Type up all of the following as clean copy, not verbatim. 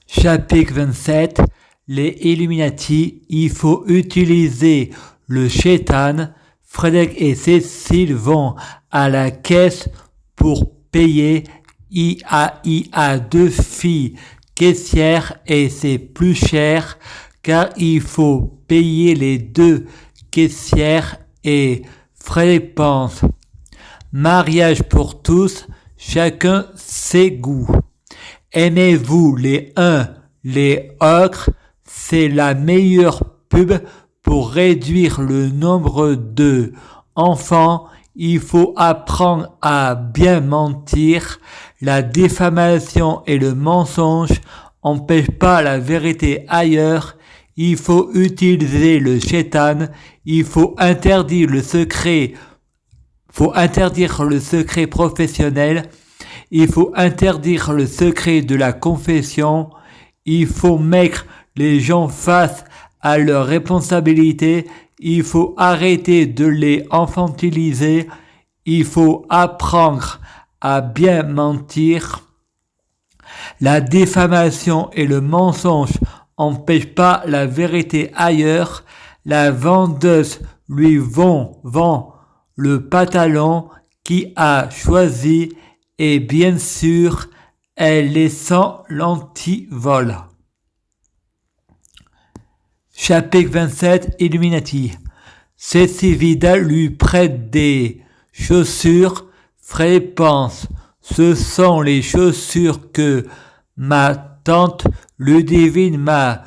Chapitre 27. Les Illuminati, il faut utiliser le Shaitan. Frédéric et Cécile vont à la caisse pour payer. Il a deux filles caissières et c'est plus cher car il faut payer les deux caissières et Frédéric pense. Mariage pour tous, chacun ses goûts. Aimez-vous les uns les autres, c'est la meilleure pub pour réduire le nombre de enfants. Il faut apprendre à bien mentir. La diffamation et le mensonge n'empêchent pas la vérité ailleurs. Il faut utiliser le Shaitan. Il faut interdire le secret. Professionnel. Il faut interdire le secret de la confession. Il faut mettre les gens face à leurs responsabilités. Il faut arrêter de les infantiliser. Il faut apprendre à bien mentir. La diffamation et le mensonge n'empêchent pas la vérité ailleurs. La vendeuse lui vend le pantalon qui a choisi et bien sûr, elle est sans l'anti-vol. Chapitre 27. Illuminati. Cécile Vidal lui prête des chaussures. Fred pense, ce sont les chaussures que ma tante Ludivine m'a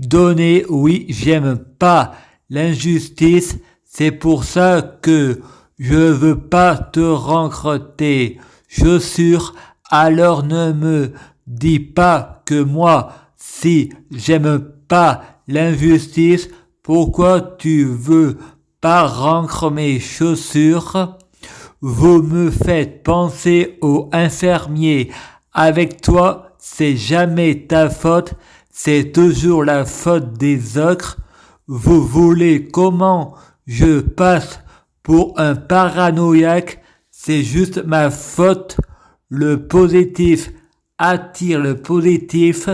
données. Oui, j'aime pas l'injustice. C'est pour ça que je veux pas te rendre tes chaussures, alors ne me dis pas que moi, si j'aime pas l'injustice, pourquoi tu veux pas rendre mes chaussures? Vous me faites penser aux infirmiers. Avec toi, c'est jamais ta faute, c'est toujours la faute des autres. Vous voulez comment je passe pour un paranoïaque? C'est juste ma faute. Le positif attire le positif.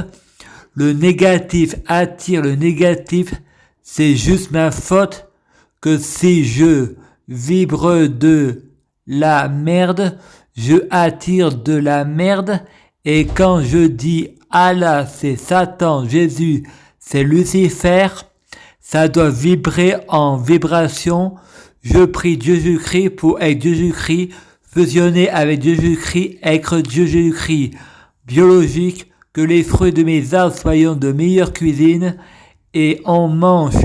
Le négatif attire le négatif. C'est juste ma faute que si je vibre de la merde, je attire de la merde. Et quand je dis Allah, c'est Satan, Jésus, c'est Lucifer, ça doit vibrer en vibration. Je prie Jésus-Christ pour être Jésus-Christ, fusionner avec Jésus-Christ, être Jésus-Christ biologique, que les fruits de mes arbres soient de meilleure cuisine, et on mange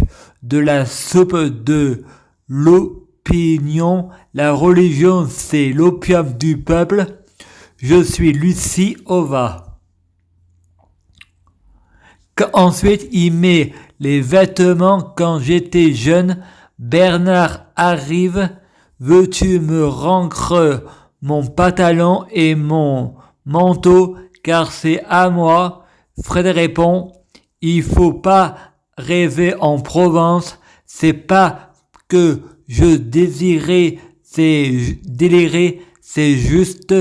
de la soupe de l'opinion. La religion, c'est l'opium du peuple. Je suis Lucie Ova. Ensuite, il met les vêtements quand j'étais jeune. Bernard arrive, veux-tu me rendre mon pantalon et mon manteau car c'est à moi? Fred répond, il faut pas rêver en Provence, c'est pas que je délirais, c'est juste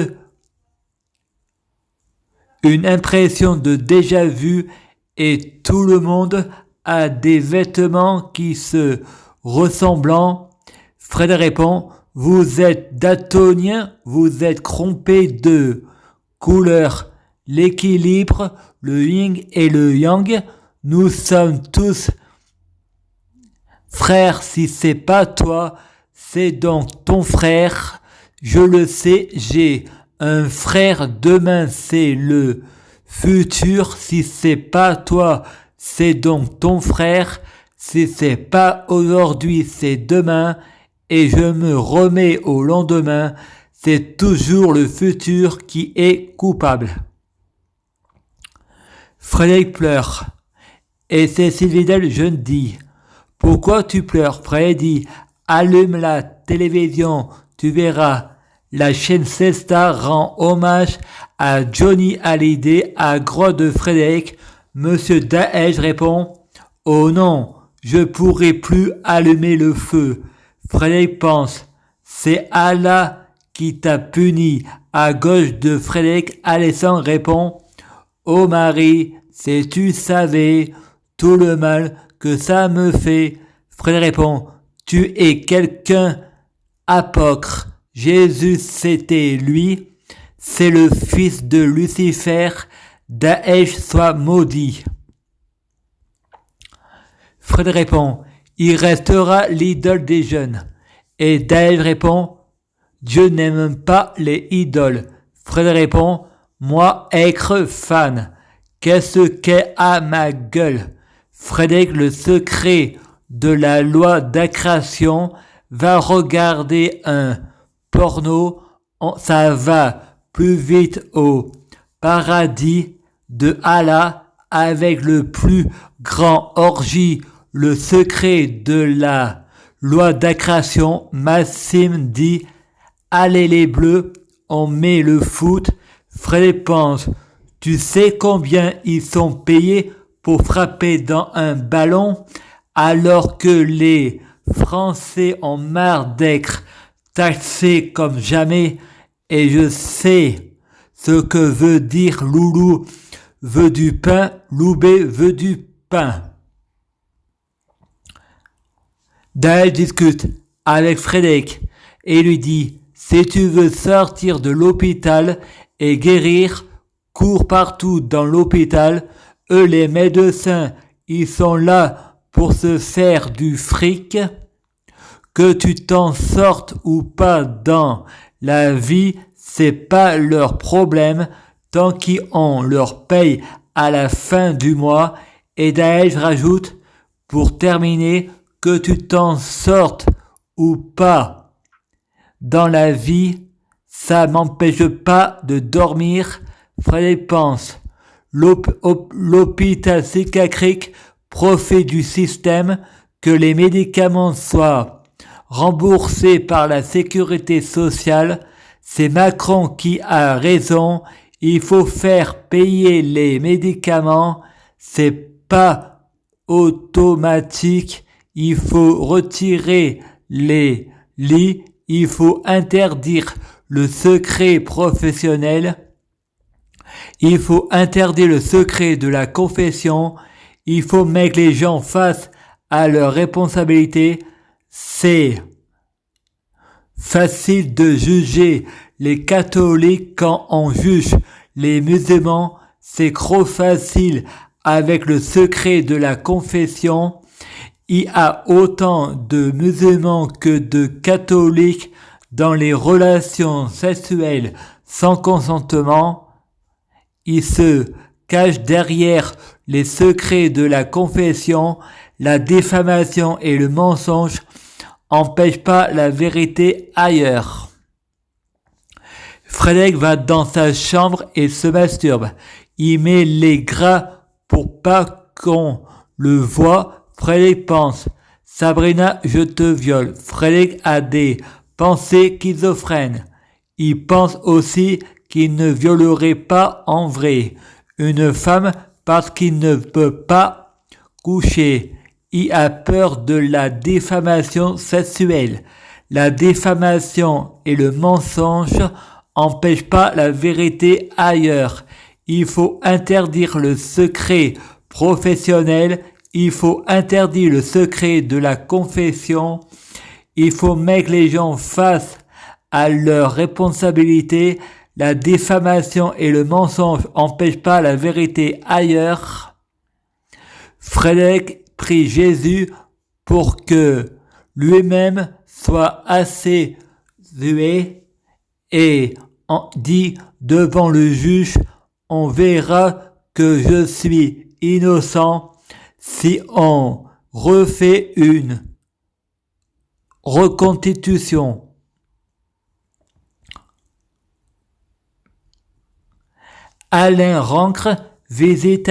une impression de déjà vu et tout le monde a des vêtements qui se ressemblant. Fred répond, vous êtes daltonien, vous êtes trompé de couleur, l'équilibre, le yin et le yang, nous sommes tous frères. Si c'est pas toi, c'est donc ton frère. Je le sais, j'ai un frère, demain c'est le futur. Si c'est pas toi, c'est donc ton frère. Si c'est pas aujourd'hui, c'est demain. Et je me remets au lendemain. C'est toujours le futur qui est coupable. Frédéric pleure. Et Cécile Vidal jeune dit, pourquoi tu pleures? Frédéric dit, allume la télévision, tu verras. La chaîne Cesta rend hommage à Johnny Hallyday à grotte de Frédéric. Monsieur Daesh répond, oh non, je pourrai plus allumer le feu. Frédéric pense, c'est Allah qui t'a puni. À gauche de Frédéric, Alessandre répond, oh Marie, si tu savais tout le mal que ça me fait. Frédéric répond, tu es quelqu'un apôtre. Jésus, c'était lui. C'est le fils de Lucifer. Daesh soit maudit. Frédéric répond, il restera l'idole des jeunes. Et Daesh répond, Dieu n'aime pas les idoles. Frédéric répond, moi être fan. Qu'est-ce qu'est à ma gueule? Frédéric, le secret de la loi d'accrétion, va regarder un porno, ça va plus vite au paradis de Allah avec le plus grand orgie, le secret de la loi d'accrétion. Massim dit, allez les bleus, on met le foot. Frédéric pense, tu sais combien ils sont payés pour frapper dans un ballon alors que les Français ont marre d'être taxés comme jamais et je sais ce que veut dire Loulou veut du pain, Loubé veut du pain. Daël discute avec Frédéric et lui dit, si tu veux sortir de l'hôpital et guérir, cours partout dans l'hôpital, eux les médecins, ils sont là pour se faire du fric, que tu t'en sortes ou pas dans la vie, c'est pas leur problème, tant qu'on leur paye à la fin du mois. Et Daesh rajoute, pour terminer, que tu t'en sortes ou pas dans la vie, ça m'empêche pas de dormir. Frédéric pense, l'hôpital psychiatrique profite du système, que les médicaments soient remboursés par la sécurité sociale. C'est Macron qui a raison, il faut faire payer les médicaments, c'est pas automatique, il faut retirer les lits, il faut interdire le secret professionnel, il faut interdire le secret de la confession, il faut mettre les gens face à leurs responsabilités. C'est facile de juger les catholiques quand on juge les musulmans, c'est trop facile avec le secret de la confession. Il y a autant de musulmans que de catholiques dans les relations sexuelles sans consentement. Ils se cachent derrière les secrets de la confession. La diffamation et le mensonge empêchent pas la vérité ailleurs. Frédéric va dans sa chambre et se masturbe. Il met les gras pour pas qu'on le voit. Frédéric pense, Sabrina, je te viole. Frédéric a des pensées schizophrènes. Il pense aussi qu'il ne violerait pas en vrai une femme parce qu'il ne peut pas coucher. Il a peur de la diffamation sexuelle. La diffamation et le mensonge empêchent pas la vérité ailleurs. Il faut interdire le secret professionnel. Il faut interdire le secret de la confession. Il faut mettre les gens face à leurs responsabilités. La diffamation et le mensonge empêchent pas la vérité ailleurs. Frédéric prie Jésus pour que lui-même soit assez tué et dit devant le juge, on verra que je suis innocent si on refait une reconstitution. Alain Rancre visite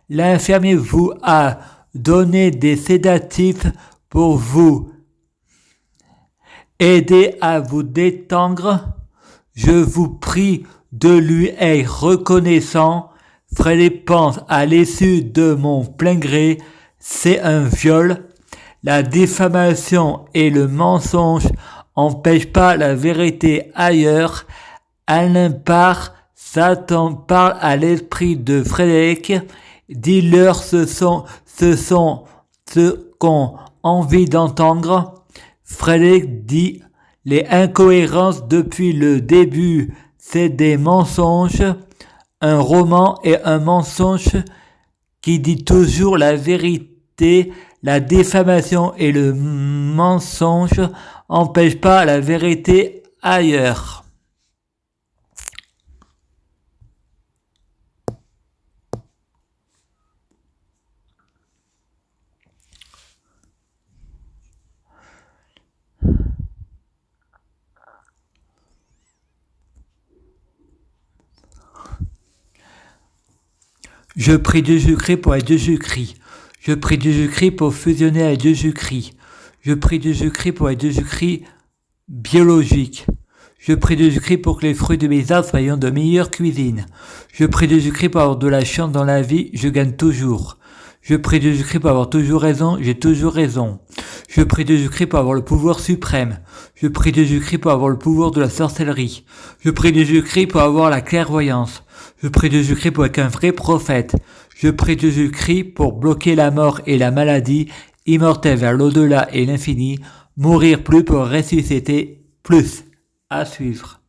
l'infirmier, vous a donné des sédatifs pour vous aider à vous détendre. Je vous prie de lui être reconnaissant. Frédéric pense à l'issue de mon plein gré, c'est un viol. La diffamation et le mensonge empêchent pas la vérité ailleurs. Alain part, Satan parle à l'esprit de Frédéric Dis-leur ce qu'ont envie d'entendre. Frédéric dit, les incohérences depuis le début, c'est des mensonges. Un roman est un mensonge qui dit toujours la vérité. La diffamation et le mensonge n'empêchent pas la vérité ailleurs. Je prie Jésus-Christ pour être Jésus-Christ. Je prie Jésus-Christ pour fusionner avec Jésus-Christ. Je prie Jésus-Christ pour être Jésus-Christ biologique. Je prie Jésus-Christ pour que les fruits de mes arbres soient de meilleure cuisine. Je prie Jésus-Christ pour avoir de la chance dans la vie, je gagne toujours. Je prie Jésus-Christ pour avoir toujours raison, j'ai toujours raison. Je prie Jésus-Christ pour avoir le pouvoir suprême. Je prie Jésus-Christ pour avoir le pouvoir de la sorcellerie. Je prie Jésus-Christ pour avoir la clairvoyance. Je prie Jésus-Christ pour être un vrai prophète. Je prie Jésus-Christ pour bloquer la mort et la maladie, immortel vers l'au-delà et l'infini, mourir plus pour ressusciter plus. À suivre.